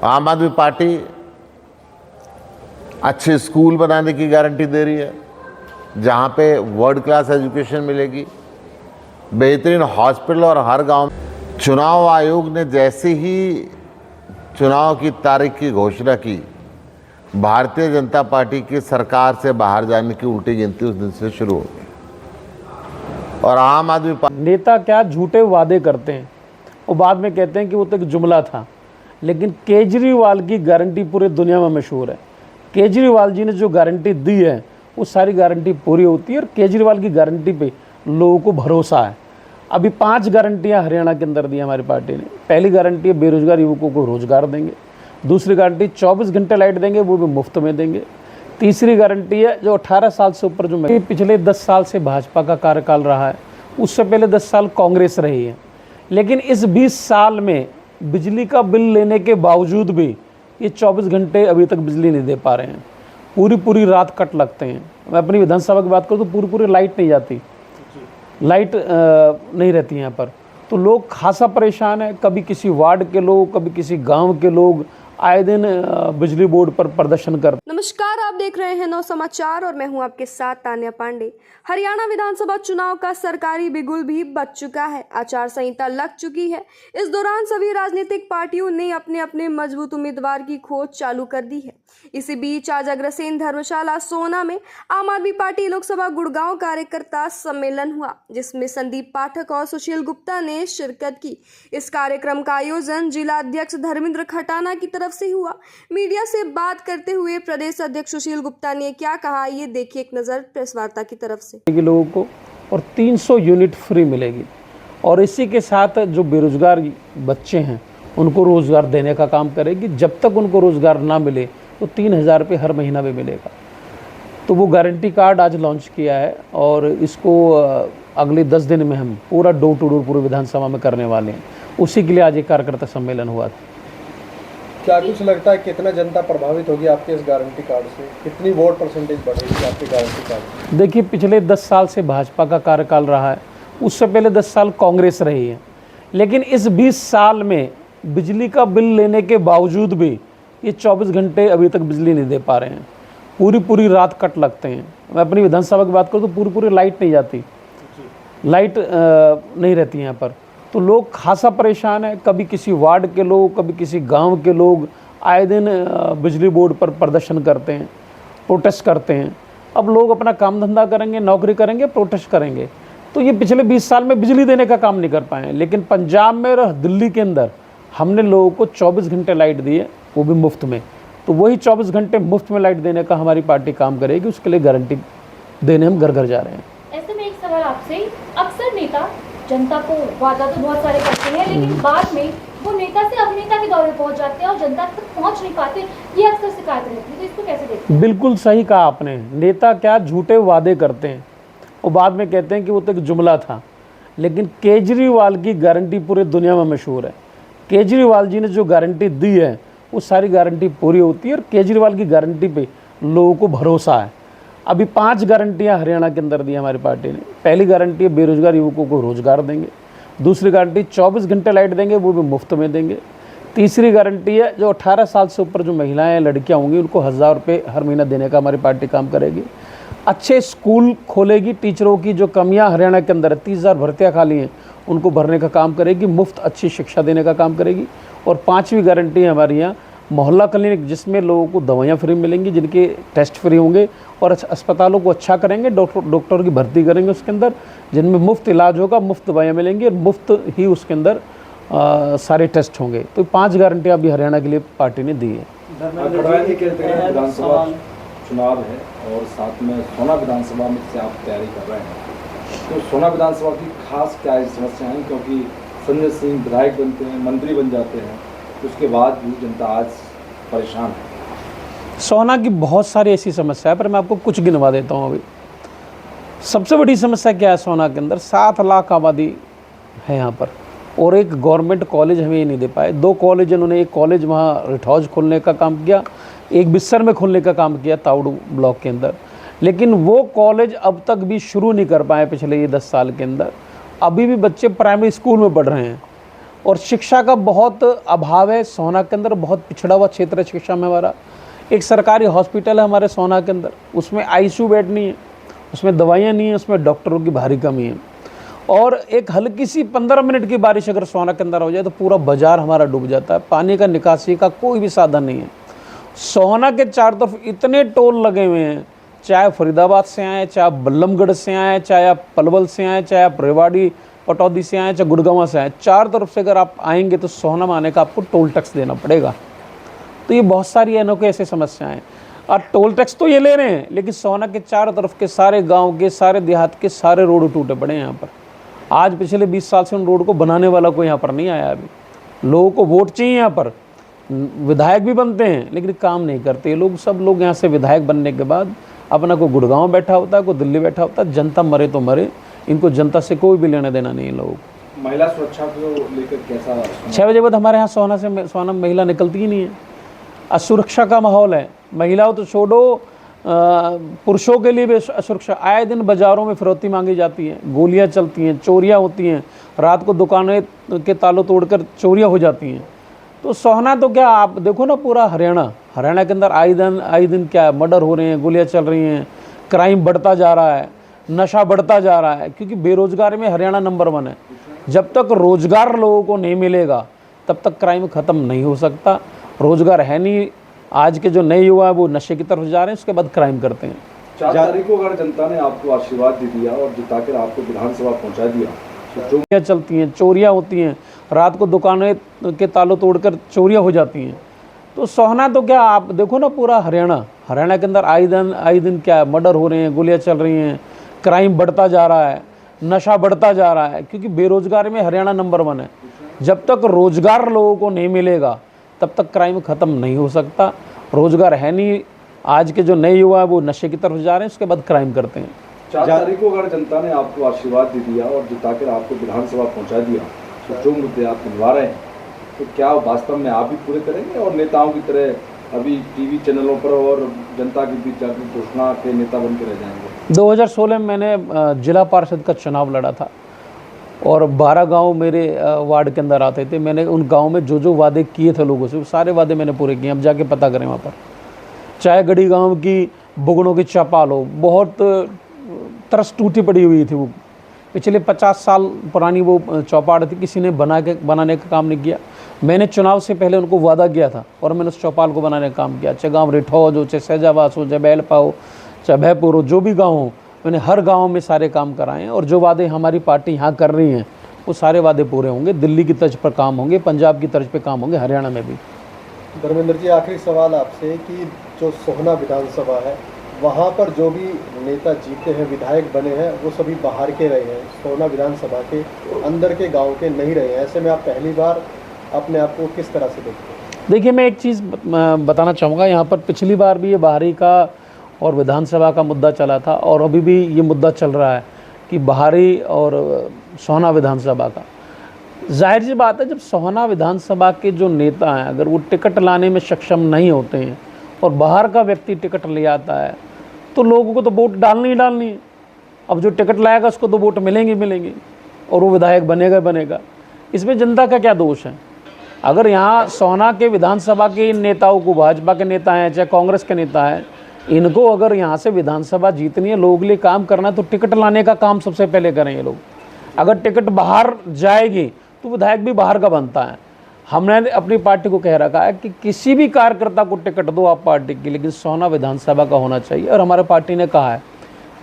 आम आदमी पार्टी अच्छे स्कूल बनाने की गारंटी दे रही है, जहाँ पे वर्ल्ड क्लास एजुकेशन मिलेगी, बेहतरीन हॉस्पिटल और हर गांव। चुनाव आयोग ने जैसे ही चुनाव की तारीख की घोषणा की, भारतीय जनता पार्टी की सरकार से बाहर जाने की उल्टी गिनती उस दिन से शुरू हो गई। और आम आदमी पार्टी नेता क्या झूठे वादे करते हैं और बाद में कहते हैं कि वो तो एक जुमला था, लेकिन केजरीवाल की गारंटी पूरी दुनिया में मशहूर है। केजरीवाल जी ने जो गारंटी दी है वो सारी गारंटी पूरी होती है और केजरीवाल की गारंटी पे लोगों को भरोसा है। अभी 5 गारंटियां हरियाणा के अंदर दी हमारी पार्टी ने। पहली गारंटी है बेरोजगार युवकों को रोजगार देंगे। दूसरी गारंटी 24 घंटे लाइट देंगे, वो भी मुफ्त में देंगे। तीसरी गारंटी है जो 18 साल से ऊपर जो पिछले 10 साल से भाजपा का कार्यकाल रहा है, उससे पहले 10 साल कांग्रेस रही है, लेकिन इस 20 साल में बिजली का बिल लेने के बावजूद भी ये 24 घंटे अभी तक बिजली नहीं दे पा रहे हैं। पूरी रात कट लगते हैं। मैं अपनी विधानसभा की बात करूँ तो पूरी लाइट नहीं जाती, लाइट नहीं रहती यहाँ पर, तो लोग खासा परेशान है। कभी किसी वार्ड के लोग, कभी किसी गांव के लोग आए दिन बिजली बोर्ड पर प्रदर्शन करते। नमस्कार, आप देख रहे हैं 9 समाचार और मैं हूं आपके साथ तान्या पांडे। हरियाणा विधानसभा चुनाव का सरकारी बिगुल भी बज चुका है, आचार संहिता लग चुकी है। इस दौरान सभी राजनीतिक पार्टियों ने अपने अपने मजबूत उम्मीदवार की खोज चालू कर दी है। इसी बीच आज अग्रसेन धर्मशाला सोना में आम आदमी पार्टी लोकसभा गुड़गांव कार्यकर्ता सम्मेलन हुआ, जिसमें संदीप पाठक और सुशील गुप्ता ने शिरकत की। इस कार्यक्रम का आयोजन जिला अध्यक्ष धर्मेंद्र खटाना की तरफ से हुआ। मीडिया से बात करते हुए प्रदेश अध्यक्ष सुशील गुप्ता ने क्या कहा, ये देखिए एक नजर प्रेस वार्ता की तरफ से। लोगों को और 300 यूनिट फ्री मिलेगी और इसी के साथ जो बेरोजगार बच्चे हैं उनको रोजगार देने का काम करेगी। जब तक उनको रोजगार ना मिले तो 3000 रुपये हर महीना में मिलेगा। तो वो गारंटी कार्ड आज लॉन्च किया है और इसको अगले 10 दिन में हम पूरा डोर टू डोर पूरे विधानसभा में करने वाले हैं। उसी के लिए आज एक कार्यकर्ता सम्मेलन हुआ था। क्या कुछ लगता है कितना जनता प्रभावित होगी आपके इस गारंटी कार्ड से? कितनी वोट परसेंटेज बढ़ेगी आपके गारंटी कार्ड? देखिए, पिछले 10 साल से भाजपा का कार्यकाल रहा है, उससे पहले 10 साल कांग्रेस रही है, लेकिन इस 20 साल में बिजली का बिल लेने के बावजूद भी ये 24 घंटे अभी तक बिजली नहीं दे पा रहे हैं। पूरी रात कट लगते हैं। मैं अपनी विधानसभा की बात करूँ तो पूरी लाइट नहीं जाती, लाइट नहीं रहती यहाँ पर, तो लोग खासा परेशान है। कभी किसी वार्ड के लोग, कभी किसी गांव के लोग आए दिन बिजली बोर्ड पर प्रदर्शन करते हैं, प्रोटेस्ट करते हैं। अब लोग अपना काम धंधा करेंगे, नौकरी करेंगे, प्रोटेस्ट करेंगे। तो ये पिछले 20 साल में बिजली देने का काम नहीं कर पाए हैं, लेकिन पंजाब में और दिल्ली के अंदर हमने लोगों को 24 घंटे लाइट दी है, वो भी मुफ्त में। तो वही 24 घंटे मुफ्त में लाइट देने का हमारी पार्टी काम करेगी, उसके लिए गारंटी देने हम घर घर जा रहे हैं। ऐसे में एक सवाल आपसे, अक्सर नेता जनता को वादा तो बहुत सारे करते हैं, लेकिन बाद में वो नेता से अभिनेता के दौर में पहुंच जाते हैं और जनता तक पहुंच नहीं पाते, ये अक्सर शिकायत रहती है। तो इसको कैसे देखते हैं? बिल्कुल सही कहा आपने। नेता क्या झूठे वादे करते हैं और बाद में कहते हैं कि वो तो एक जुमला था, लेकिन केजरीवाल की गारंटी पूरी दुनिया में मशहूर है। केजरीवाल जी ने जो गारंटी दी है वो सारी गारंटी पूरी होती है और केजरीवाल की गारंटी पे लोगों को भरोसा है। अभी 5 गारंटियां हरियाणा के अंदर दी हमारी पार्टी ने। पहली गारंटी है बेरोजगार युवकों को रोजगार देंगे। दूसरी गारंटी 24 घंटे लाइट देंगे, वो भी मुफ्त में देंगे। तीसरी गारंटी है जो 18 साल से ऊपर जो महिलाएं लड़कियां होंगी उनको 1000 रुपये हर महीना देने का हमारी पार्टी काम करेगी। अच्छे स्कूल खोलेगी, टीचरों की जो कमियां हरियाणा के अंदर है, 30,000 भर्तियाँ खाली हैं, उनको भरने का काम करेगी। मुफ्त अच्छी शिक्षा देने का काम करेगी। और 5वीं गारंटी है हमारी यहाँ मोहल्ला क्लिनिक, जिसमें लोगों को दवाइयाँ फ्री मिलेंगी, जिनके टेस्ट फ्री होंगे और अस्पतालों को अच्छा करेंगे, डॉक्टर की भर्ती करेंगे उसके अंदर, जिनमें मुफ्त इलाज होगा, मुफ्त दवाइयाँ मिलेंगी और मुफ्त ही उसके अंदर सारे टेस्ट होंगे। तो 5 गारंटियाँ अभी हरियाणा के लिए पार्टी ने दी है। विधानसभा चुनाव है और साथ में सोना विधानसभा में से आप तैयारी कर रहे हैं, तो सोना विधानसभा की खास क्या समस्या है? क्योंकि संजय सिंह विधायक बनते हैं, मंत्री बन जाते हैं, उसके बाद भी जनता आज परेशान है। सोना की बहुत सारी ऐसी समस्या है, पर मैं आपको कुछ गिनवा देता हूँ। अभी सबसे बड़ी समस्या क्या है सोना के अंदर? 7 लाख आबादी है यहाँ पर और एक गवर्नमेंट कॉलेज हमें ये नहीं दे पाए। 2 कॉलेज इन्होंने, एक कॉलेज वहाँ रिठौज खोलने का काम किया, एक बिस्सर में खोलने का काम किया तावड़ू ब्लॉक के अंदर, लेकिन वो कॉलेज अब तक भी शुरू नहीं कर पाए पिछले ये 10 साल के अंदर। अभी भी बच्चे प्राइमरी स्कूल में पढ़ रहे हैं और शिक्षा का बहुत अभाव है सोहना के अंदर, बहुत पिछड़ा हुआ क्षेत्र है शिक्षा में हमारा। एक सरकारी हॉस्पिटल है हमारे सोहना के अंदर, उसमें आईसीयू बेड नहीं है, उसमें दवाइयाँ नहीं है, उसमें डॉक्टरों की भारी कमी है। और एक हल्की सी 15 मिनट की बारिश अगर सोहना के अंदर हो जाए तो पूरा बाजार हमारा डूब जाता है। पानी का निकासी का कोई भी साधन नहीं है। सोहना के चारों तरफ इतने टोल लगे हुए हैं, चाहे फरीदाबाद से आए, चाहे आप बल्लमगढ़ से आए, चाहे आप पलवल से आए, चाहे आप रेवाड़ी पटौदी से आए, चाहे गुड़गांव से आए, चार तरफ से अगर आप आएंगे तो सोहना में आने का आपको टोल टैक्स देना पड़ेगा। तो ये बहुत सारी अनोखी ऐसी समस्याएं हैं। और टोल टैक्स तो ये ले रहे हैं, लेकिन सोहना के चारों तरफ के सारे गांव के, सारे देहात के सारे रोड टूटे पड़े हैं यहाँ पर। आज पिछले 20 साल से उन रोड को बनाने वाला कोई यहाँ पर नहीं आया। अभी लोगों को वोट चाहिए, यहाँ पर विधायक भी बनते हैं लेकिन काम नहीं करते ये लोग। सब लोग यहाँ से विधायक बनने के बाद अपना को गुड़गांव बैठा होता है, कोई दिल्ली बैठा होता है। जनता मरे तो मरे, इनको जनता से कोई भी लेना देना नहीं है लोगों को। महिला सुरक्षा को लेकर कैसा? 6 बजे बाद हमारे यहाँ सोहना में महिला निकलती ही नहीं है। असुरक्षा का माहौल है। महिलाओं तो छोड़ो, पुरुषों के लिए भी असुरक्षा। आए दिन बाज़ारों में फिरौती मांगी जाती है, गोलियां चलती हैं, चोरियां होती हैं, रात को दुकानें के तालों तोड़कर चोरियां हो जाती हैं। तो सोहना तो क्या, आप देखो ना पूरा हरियाणा के अंदर आए दिन क्या मर्डर हो रहे हैं, गोलियां चल रही हैं, क्राइम बढ़ता जा रहा है, नशा बढ़ता जा रहा है। क्योंकि बेरोजगारी में हरियाणा नंबर 1 है। जब तक रोजगार लोगों को नहीं मिलेगा तब तक क्राइम ख़त्म नहीं हो सकता। रोजगार है नहीं, आज के जो नए युवा है वो नशे की तरफ जा रहे हैं, उसके बाद क्राइम करते हैं। 4 तारीख को अगर जनता ने आपको आशीर्वाद दे दिया और जिताकर आपको विधानसभा पहुंचा दिया तो चोरियाँ चलती हैं, चोरियाँ होती हैं, रात को दुकानें के तालों तोड़कर चोरियाँ हो जाती हैं। तो सोहना तो क्या, आप देखो ना पूरा हरियाणा के अंदर आए दिन क्या मर्डर हो रहे हैं, गोलियां चल रही हैं, क्राइम बढ़ता जा रहा है, नशा बढ़ता जा रहा है। क्योंकि बेरोजगारी में हरियाणा नंबर 1 है। जब तक रोजगार लोगों को नहीं मिलेगा तब तक क्राइम ख़त्म नहीं हो सकता। रोजगार है नहीं, आज के जो नए युवा है वो नशे की तरफ जा रहे हैं, उसके बाद क्राइम करते हैं। 4 तारीख को अगर जनता ने आपको आशीर्वाद दे दिया और जिताकर आपको विधानसभा पहुंचा दिया तो जो मुद्दे आप मनवा रहे हैं तो क्या वास्तव में आप भी पूरे करेंगे और नेताओं की तरह अभी टीवी चैनलों पर और जनता के बीच जाकर घोषणा के नेता बन के रह जाएंगे? 2016 में मैंने जिला पार्षद का चुनाव लड़ा था और 12 गांव मेरे वार्ड के अंदर आते थे। मैंने उन गांव में जो वादे किए थे लोगों से, वो सारे वादे मैंने पूरे किए। अब जाके पता करें वहाँ पर, चाहे गढ़ी गांव की बुगड़ों की चौपाल हो, बहुत तरस टूटी पड़ी हुई थी वो। पिछले 50 साल पुरानी वो चौपाड़ थी, किसी ने बनाने का काम नहीं किया। मैंने चुनाव से पहले उनको वादा किया था और मैंने उस चौपाल को बनाने का काम किया। चाहे गाँव रिठौज हो, चाहे सैजावास हो, चाहे बैलपा हो, चाहे भयपुर हो, जो भी गाँव हो, मैंने हर गांव में सारे काम कराए हैं। और जो वादे हमारी पार्टी यहाँ कर रही हैं वो सारे वादे पूरे होंगे। दिल्ली की तर्ज पर काम होंगे, पंजाब की तर्ज पर काम होंगे, हरियाणा में भी। धर्मेंद्र जी, आखिरी सवाल आपसे कि जो सोहना विधानसभा है वहाँ पर जो भी नेता जीते हैं, विधायक बने हैं, वो सभी बाहर के रहे हैं, सोहना विधानसभा के अंदर के गाँव के नहीं रहे हैं। ऐसे में आप पहली बार अपने आप को किस तरह से देखते हैं? देखिए, मैं एक चीज़ बताना चाहूँगा। यहाँ पर पिछली बार भी ये बाहरी का और विधानसभा का मुद्दा चला था और अभी भी ये मुद्दा चल रहा है कि बाहरी और सोहना विधानसभा का। जाहिर सी बात है, जब सोहना विधानसभा के जो नेता हैं अगर वो टिकट लाने में सक्षम नहीं होते हैं और बाहर का व्यक्ति टिकट ले आता है तो लोगों को तो वोट डालनी ही डालनी है। अब जो टिकट लाएगा उसको तो वोट मिलेंगे और वो विधायक बनेगा। इसमें जनता का क्या दोष है? अगर यहाँ सोहना के विधानसभा के नेताओं को, भाजपा के नेता हैं चाहे कांग्रेस के नेता हैं, इनको अगर यहाँ से विधानसभा जीतनी है, लोगों के लिए काम करना है, तो टिकट लाने का काम सबसे पहले करें ये लोग। अगर टिकट बाहर जाएगी तो विधायक भी बाहर का बनता है। हमने अपनी पार्टी को कह रखा है कि किसी भी कार्यकर्ता को टिकट दो आप पार्टी की, लेकिन सोहना विधानसभा का होना चाहिए। और हमारे पार्टी ने कहा है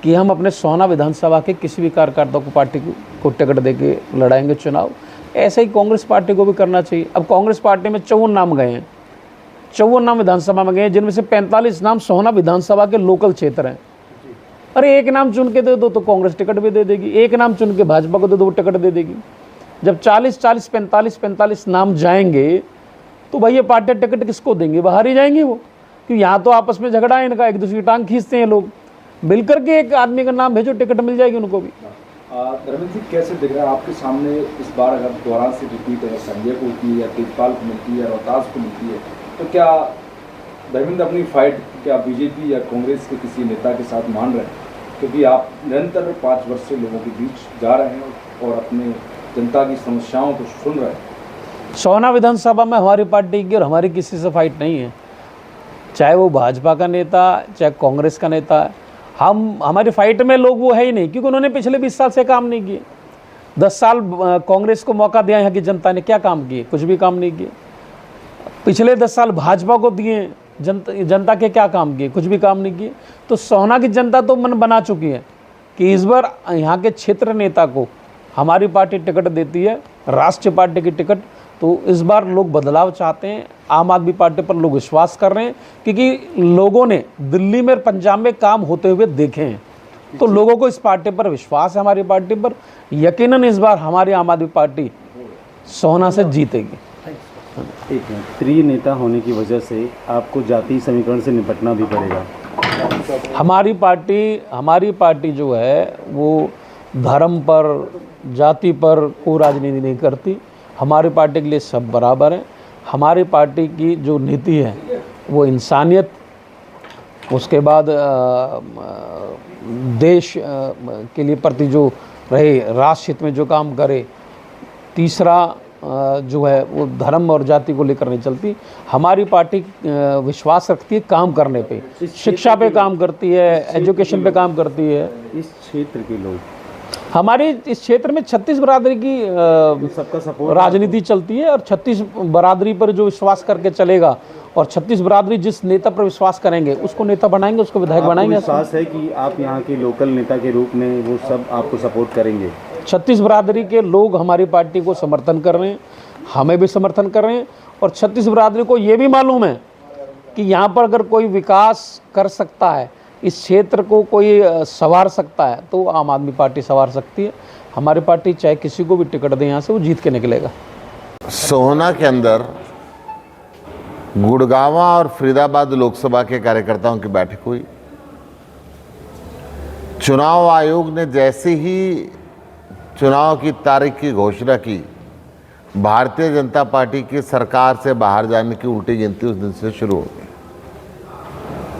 कि हम अपने सोहना विधानसभा के किसी भी कार्यकर्ता को पार्टी को टिकट दे के लड़ाएंगे चुनाव। ऐसे ही कांग्रेस पार्टी को भी करना चाहिए। अब कांग्रेस पार्टी में 54 नाम गए हैं, 54 नाम विधानसभा में गए हैं, जिनमें से 45 नाम सोहना विधानसभा के लोकल क्षेत्र हैं। अरे एक नाम चुन के दे दो तो कांग्रेस टिकट भी दे देगी, एक नाम चुन के भाजपा को दे दो वो टिकट दे देगी। जब 45 नाम जाएंगे तो भाई ये पार्टी टिकट किसको देंगे? बाहर ही जाएंगे वो, क्योंकि यहाँ तो आपस में झगड़ा है इनका, एक दूसरे की टांग खींचते हैं लोग। मिलकर के एक आदमी का नाम भेजो, टिकट मिल जाएगी उनको भी। धर्मेंद्र जी, कैसे दिख रहा है आपके सामने इस बार अगर दोबारा से रिपीट है, संजय को होती है या तेजपाल को मिलती है या रोहतास को मिलती है, तो क्या धर्मेंद्र अपनी फाइट क्या बीजेपी या कांग्रेस के किसी नेता के साथ मान रहे हैं? क्योंकि आप निरंतर 5 वर्ष से लोगों के बीच जा रहे हैं और अपने जनता की समस्याओं को सुन रहे हैं, सोहना विधानसभा में हमारी पार्टी की और हमारी किसी से फाइट नहीं है, चाहे वो भाजपा का नेता चाहे कांग्रेस का नेता है। हमारी फाइट में लोग वो है ही नहीं, क्योंकि उन्होंने पिछले 20 साल से काम नहीं किए। 10 साल कांग्रेस को मौका दिया, यहाँ की जनता ने क्या काम किए? कुछ भी काम नहीं किए। पिछले 10 साल भाजपा को दिए, जनता के क्या काम किए? कुछ भी काम नहीं किए। तो सोहना की जनता तो मन बना चुकी है कि इस बार यहाँ के क्षेत्र नेता को हमारी पार्टी टिकट देती है, राष्ट्रीय पार्टी की टिकट। तो इस बार लोग बदलाव चाहते हैं, आम आदमी पार्टी पर लोग विश्वास कर रहे हैं, क्योंकि लोगों ने दिल्ली में और पंजाब में काम होते हुए देखे हैं। तो लोगों को इस पार्टी पर विश्वास है, हमारी पार्टी पर। यकीनन इस बार हमारी आम आदमी पार्टी सोहना से जीतेगी। एक प्रिय नेता होने की वजह से आपको जातीय समीकरण से निपटना भी पड़ेगा। हमारी पार्टी जो है वो धर्म पर, जाति पर कोई राजनीति नहीं करती। हमारी पार्टी के लिए सब बराबर हैं। हमारी पार्टी की जो नीति है वो इंसानियत, उसके बाद देश के लिए प्रति जो रहे, राष्ट्र हित में जो काम करे, तीसरा जो है वो धर्म और जाति को लेकर नहीं चलती। हमारी पार्टी विश्वास रखती है काम करने पे, शिक्षा पे काम करती है, एजुकेशन पे काम करती है। इस क्षेत्र के लोग, हमारे इस क्षेत्र में 36 बरादरी की सबका सपोर्ट राजनीति चलती है, और 36 बरादरी पर जो विश्वास करके चलेगा, और 36 बरादरी जिस नेता पर विश्वास करेंगे उसको नेता बनाएंगे, उसको विधायक बनाएंगे। विश्वास है कि आप यहाँ के लोकल नेता के रूप में वो सब आपको सपोर्ट करेंगे। 36 बरादरी के लोग हमारी पार्टी को समर्थन कर रहे हैं, हमें भी समर्थन कर रहे हैं। और 36 बरादरी को ये भी मालूम है कि यहाँ पर अगर कोई विकास कर सकता है, इस क्षेत्र को कोई संवार सकता है, तो आम आदमी पार्टी संवार सकती है। हमारी पार्टी चाहे किसी को भी टिकट दे यहाँ से, वो जीत के निकलेगा। सोहना के अंदर गुड़गांवा और फरीदाबाद लोकसभा के कार्यकर्ताओं की बैठक हुई। चुनाव आयोग ने जैसे ही चुनाव की तारीख की घोषणा की, भारतीय जनता पार्टी की सरकार से बाहर जाने की उल्टी गिनती उस दिन से शुरू हो गई,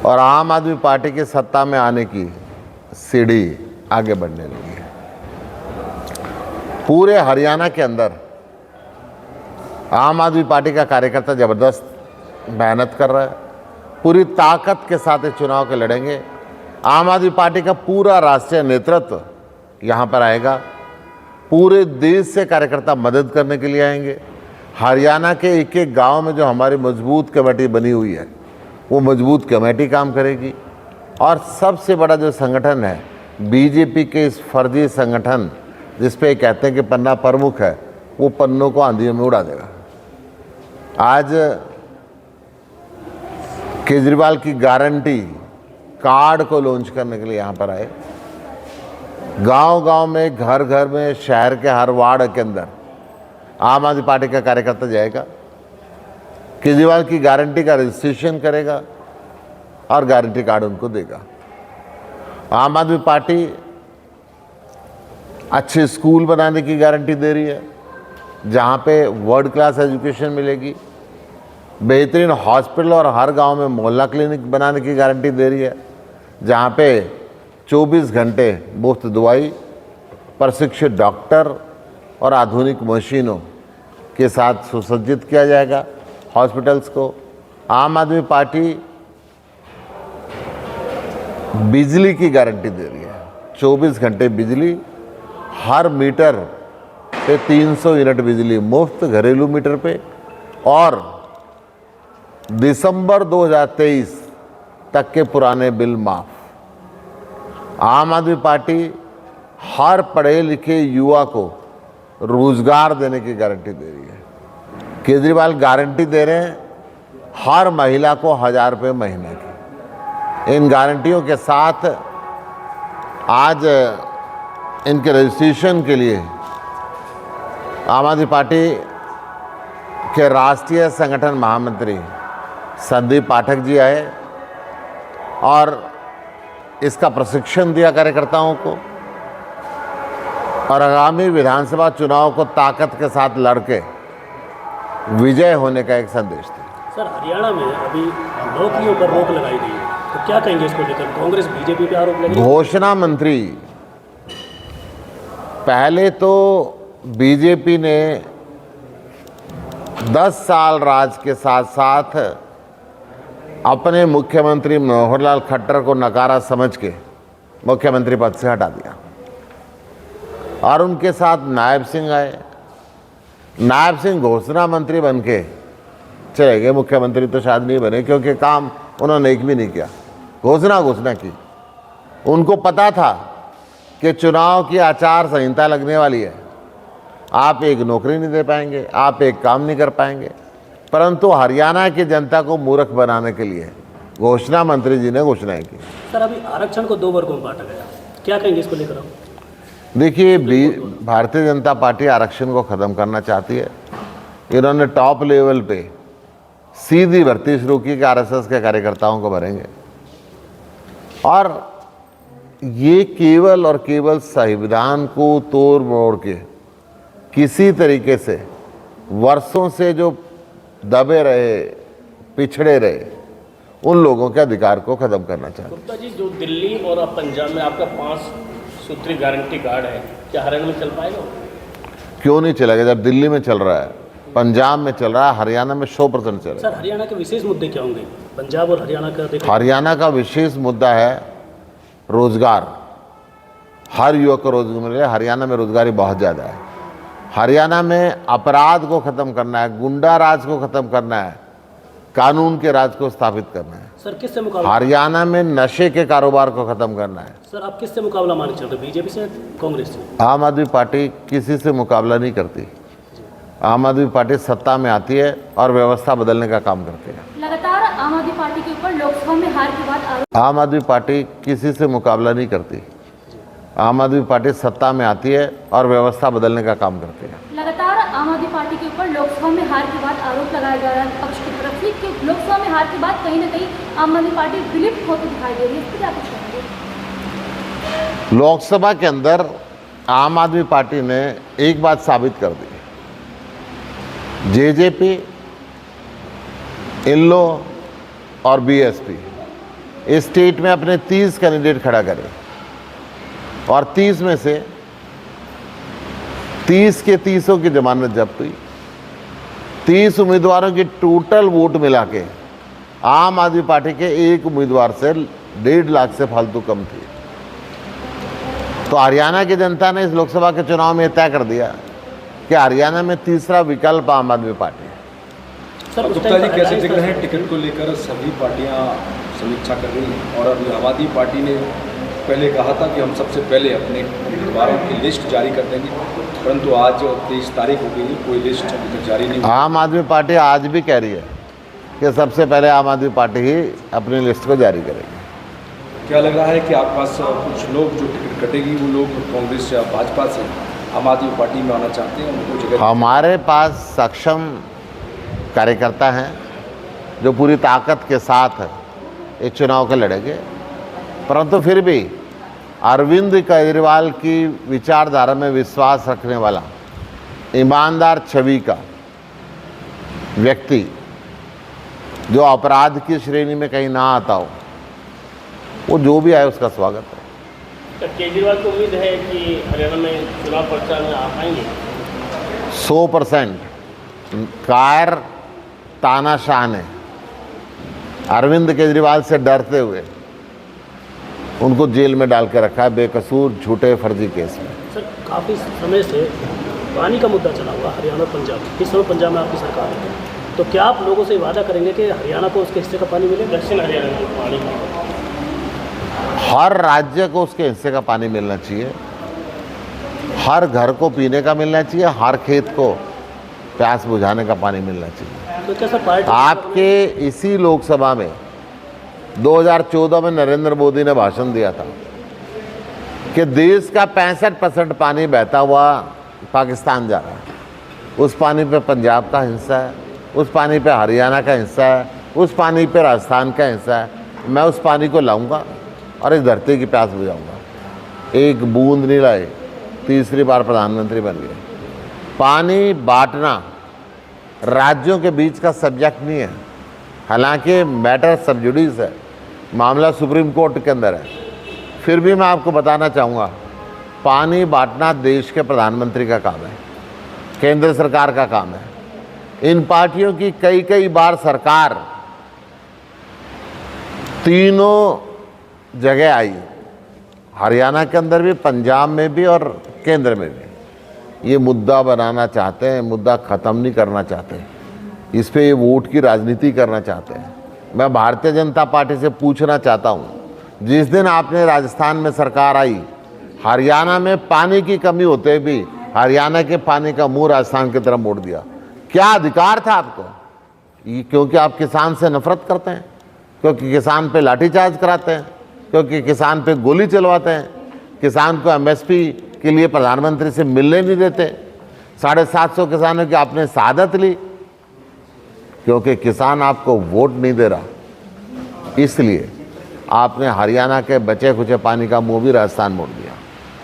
और आम आदमी पार्टी की सत्ता में आने की सीढ़ी आगे बढ़ने लगी है। पूरे हरियाणा के अंदर आम आदमी पार्टी का कार्यकर्ता जबरदस्त मेहनत कर रहा है, पूरी ताकत के साथ इस चुनाव के लड़ेंगे। आम आदमी पार्टी का पूरा राष्ट्रीय नेतृत्व यहाँ पर आएगा, पूरे देश से कार्यकर्ता मदद करने के लिए आएंगे। हरियाणा के एक एक गांव में जो हमारी मजबूत कमेटी बनी हुई है, वो मजबूत कमेटी काम करेगी। और सबसे बड़ा जो संगठन है, बीजेपी के इस फर्जी संगठन जिस पे कहते हैं कि पन्ना प्रमुख है, वो पन्नों को आंधियों में उड़ा देगा। आज केजरीवाल की गारंटी कार्ड को लॉन्च करने के लिए यहाँ पर आए। गांव-गांव में, घर घर में, शहर के हर वार्ड के अंदर आम आदमी पार्टी का कार्यकर्ता जाएगा, केजरीवाल की गारंटी का रजिस्ट्रेशन करेगा और गारंटी कार्ड उनको देगा। आम आदमी पार्टी अच्छे स्कूल बनाने की गारंटी दे रही है, जहाँ पे वर्ल्ड क्लास एजुकेशन मिलेगी। बेहतरीन हॉस्पिटल और हर गांव में मोहल्ला क्लिनिक बनाने की गारंटी दे रही है, जहाँ पे 24 घंटे मुफ्त दवाई, प्रशिक्षित डॉक्टर और आधुनिक मशीनों के साथ सुसज्जित किया जाएगा हॉस्पिटल्स को। आम आदमी पार्टी बिजली की गारंटी दे रही है, 24 घंटे बिजली, हर मीटर पे 300 यूनिट बिजली मुफ्त घरेलू मीटर पे, और दिसंबर 2023 तक के पुराने बिल माफ। आम आदमी पार्टी हर पढ़े लिखे युवा को रोजगार देने की गारंटी दे रही है। केजरीवाल गारंटी दे रहे हैं हर महिला को 1000 रुपये महीने की। इन गारंटियों के साथ आज इनके रजिस्ट्रेशन के लिए आम आदमी पार्टी के राष्ट्रीय संगठन महामंत्री संदीप पाठक जी आए और इसका प्रशिक्षण दिया कार्यकर्ताओं को, और आगामी विधानसभा चुनाव को ताकत के साथ लड़के विजय होने का एक संदेश दिया। सर, हरियाणा में अभी नौकरियों पर रोक लगाई गई है, तो क्या कहेंगे इसको लेकर? कांग्रेस बीजेपी पे आरोप लगे। घोषणा मंत्री, पहले तो बीजेपी ने 10 साल राज के साथ साथ अपने मुख्यमंत्री मनोहर लाल खट्टर को नकारा समझ के मुख्यमंत्री पद से हटा दिया और उनके साथ नायब सिंह आए। नायब सिंह घोषणा मंत्री बन के चले गए, मुख्यमंत्री तो शायद नहीं बने क्योंकि काम उन्होंने एक भी नहीं किया। घोषणा की। उनको पता था कि चुनाव की आचार संहिता लगने वाली है, आप एक नौकरी नहीं दे पाएंगे, आप एक काम नहीं कर पाएंगे, परंतु हरियाणा की जनता को मूर्ख बनाने के लिए घोषणा मंत्री जी ने घोषणाएं की। सर अभी आरक्षण को 2 वर्गों में बांटा गया, क्या कहेंगे इसको लेकर आप? देखिए, भारतीय जनता पार्टी आरक्षण को ख़त्म करना चाहती है। इन्होंने टॉप लेवल पे सीधी भर्ती शुरू की कि आरएसएस के कार्यकर्ताओं को भरेंगे और ये केवल और केवल संविधान को तोड़ मोड़ के किसी तरीके से वर्षों से जो दबे रहे, पिछड़े रहे, उन लोगों के अधिकार को ख़त्म करना चाहते हैं। गुप्ता जी, जो दिल्ली और अब पंजाब में आपका 5 सूत्री गारंटी कार्ड है, क्या हरियाणा में चल पाएगा? क्यों नहीं चलेगा? जब दिल्ली में चल रहा है, पंजाब में चल रहा है, हरियाणा में 100% चलेगा। सर हरियाणा के विशेष मुद्दे क्या होंगे? पंजाब और हरियाणा का हरियाणा का विशेष मुद्दा है रोजगार। हर युवक को रोजगार मिले। हरियाणा में रोजगारी बहुत ज़्यादा है। हरियाणा में अपराध को ख़त्म करना है, गुंडा राज को ख़त्म करना है, कानून के राज को स्थापित करना है। सर किससे मुकाबला? हरियाणा में नशे के कारोबार को ख़त्म करना है। सर आप किससे मुकाबला मानना चाहते हैं, बीजेपी से, कांग्रेस से? आम आदमी पार्टी किसी से मुकाबला नहीं करती। आम आदमी पार्टी सत्ता में आती है और व्यवस्था बदलने का काम करती है। लगातार आम आदमी पार्टी के ऊपर लोकसभा में हार के बाद आरोप। आम आदमी पार्टी किसी से मुकाबला नहीं करती। आम आदमी पार्टी सत्ता में आती है और व्यवस्था बदलने का काम करती है। लगातार आम आदमी पार्टी के ऊपर लोकसभा में हार के बाद आरोप लगाया जा रहा है पक्ष की तरफ से कि लोकसभा में हार के बाद कहीं ना कहीं आम आदमी पार्टी विलुप्त होती दिखाई दे रही है, इस पर क्या कुछ कहेंगे? लोकसभा के अंदर आम आदमी पार्टी ने एक बात साबित कर दी, जेजेपी, इल्लो और बीएसपी इस स्टेट में अपने 30 कैंडिडेट खड़ा करे और 30 में से 30 के 30 की जमानत जब्त हुई। 30 उम्मीदवारों की टोटल वोट मिला के आम आदमी पार्टी के एक उम्मीदवार से 1.5 लाख से फालतू कम थी। तो हरियाणा की जनता ने इस लोकसभा के चुनाव में तय कर दिया कि हरियाणा में तीसरा विकल्प आम आदमी पार्टी है। सर गुप्ता जी कैसे देख रहे हैं टिकट को लेकर? सभी पार्टियां समीक्षा कर रही हैं और अभी आम आदमी पार्टी ने पहले कहा था कि हम सबसे पहले अपने उम्मीदवारों की लिस्ट जारी कर देंगे, परंतु आज 23 तारीख हो गई, कोई लिस्ट अभी तक जारी नहीं हुई। आम आदमी पार्टी आज भी कह रही है कि सबसे पहले आम आदमी पार्टी ही अपनी लिस्ट को जारी करेगी। क्या लग रहा है कि आपके पास कुछ लोग जो टिकट कटेगी वो लोग कांग्रेस या भाजपा से आम आदमी पार्टी में आना चाहते हैं, उनको जगह? हमारे पास सक्षम कार्यकर्ता हैं जो पूरी ताकत के साथ इस चुनाव को लड़ेंगे, परंतु फिर भी अरविंद केजरीवाल की विचारधारा में विश्वास रखने वाला ईमानदार छवि का व्यक्ति जो अपराध की श्रेणी में कहीं ना आता हो, वो जो भी आए उसका स्वागत है। तो केजरीवाल को उम्मीद है कि हरियाणा में चुनाव प्रचार में आ पाएंगे? 100% कायर तानाशाह ने अरविंद केजरीवाल से डरते हुए उनको जेल में डाल के रखा है बेकसूर झूठे फर्जी केस में। सर काफ़ी समय से पानी का मुद्दा चला हुआ हरियाणा पंजाब, इस समय पंजाब में आपकी सरकार है, तो क्या आप लोगों से वादा करेंगे कि हरियाणा को उसके हिस्से का पानी मिले? दक्षिण हरियाणा को पानी, हर राज्य को उसके हिस्से का पानी मिलना चाहिए, हर घर को पीने का मिलना चाहिए, हर खेत को प्यास बुझाने का पानी मिलना चाहिए। तो क्या सर पार्टी आपके इसी लोकसभा में 2014 में नरेंद्र मोदी ने भाषण दिया था कि देश का 65% पानी बहता हुआ पाकिस्तान जा रहा है, उस पानी पे पंजाब का हिस्सा है, उस पानी पे हरियाणा का हिस्सा है, उस पानी पे राजस्थान का हिस्सा है। मैं उस पानी को लाऊंगा और इस धरती की प्यास बुझाऊंगा। एक बूंद नहीं लाए, तीसरी बार प्रधानमंत्री बन गए। पानी बांटना राज्यों के बीच का सब्जेक्ट नहीं है, हालांकि मैटर सब जुडिस है, मामला सुप्रीम कोर्ट के अंदर है। फिर भी मैं आपको बताना चाहूँगा, पानी बांटना देश के प्रधानमंत्री का काम है, केंद्र सरकार का काम है। इन पार्टियों की कई कई बार सरकार तीनों जगह आई, हरियाणा के अंदर भी, पंजाब में भी और केंद्र में भी। ये मुद्दा बनाना चाहते हैं, मुद्दा ख़त्म नहीं करना चाहते, इस पे ये वोट की राजनीति करना चाहते हैं। मैं भारतीय जनता पार्टी से पूछना चाहता हूँ, जिस दिन आपने राजस्थान में सरकार आई, हरियाणा में पानी की कमी होते भी हरियाणा के पानी का मुंह राजस्थान की तरफ मोड़ दिया। क्या अधिकार था आपको? ये क्योंकि आप किसान से नफरत करते हैं, क्योंकि किसान पे लाठीचार्ज कराते हैं, क्योंकि किसान पे गोली चलवाते हैं, किसान को एमएसपी के लिए प्रधानमंत्री से मिलने नहीं देते, 750 किसानों की आपने शहादत ली, क्योंकि किसान आपको वोट नहीं दे रहा, इसलिए आपने हरियाणा के बचे खुचे पानी का मुंह भी राजस्थान मोड़ दिया।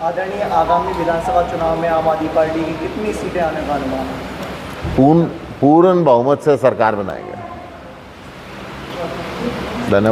आदरणीय, आगामी विधानसभा चुनाव में आम आदमी पार्टी की कितनी सीटें आने का अनुमान है? पूर्ण बहुमत से सरकार बनाएंगे।